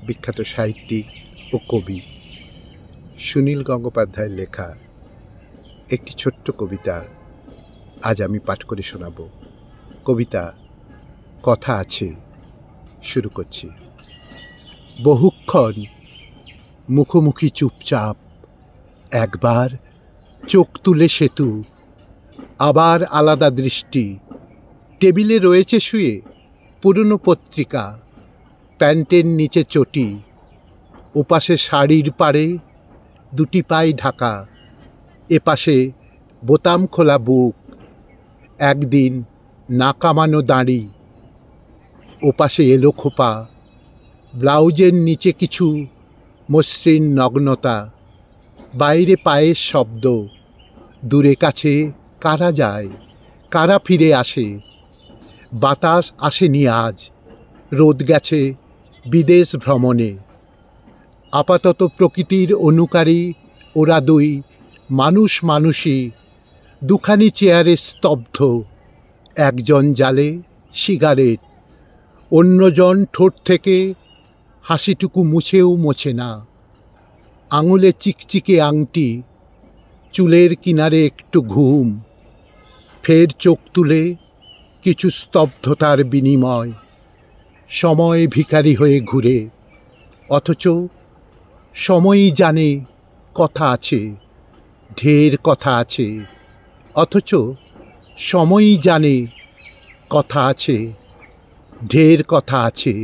বিখ্যাত সাহিত্যিক ও কবি সুনীল গঙ্গোপাধ্যায়ের লেখা একটি ছোট্ট কবিতা আজ আমি পাঠ করে শোনাব। কবিতা কথা আছে। শুরু করছি। বহুক্ষণ মুখোমুখি চুপচাপ, একবার চোখ তুলে সেতু, আবার আলাদা দৃষ্টি। টেবিলে রয়েছে শুয়ে পুরনো পত্রিকা, প্যান্টের নিচে চটি, ওপাশে শাড়ির পাড়ে দুটি পাই ঢাকা, এপাশে বোতাম খোলা বুক, একদিন না কামানো দাড়ি, ওপাশে এলো খোপা, ব্লাউজের নিচে কিছু মসৃণ নগ্নতা, বাইরে পায়ের শব্দ, দূরে কাছে কারা যায়, কারা ফিরে আসে। বাতাস আসেনি আজ, রোদ গেছে বিদেশ ভ্রমণে। আপাতত প্রকৃতির অনুকারী ওরা দুই, মানুষ মানুষই, দুখানি চেয়ারে স্তব্ধ। একজন জ্বালে সিগারেট, অন্যজন ঠোঁট থেকে হাসিটুকু মুছেও মোছে না। আঙুলে চিকচিকে আংটি, চুলের কিনারে একটু ঘুম। ফের চোখ তুলে কিছু স্তব্ধতার বিনিময়। সময় ভিখারি হয়ে ঘুরে, অথচ সময়ই জানে কথা আছে, ঢের কথা আছে। অথচ সময়ই জানে কথা আছে, ঢের কথা আছে।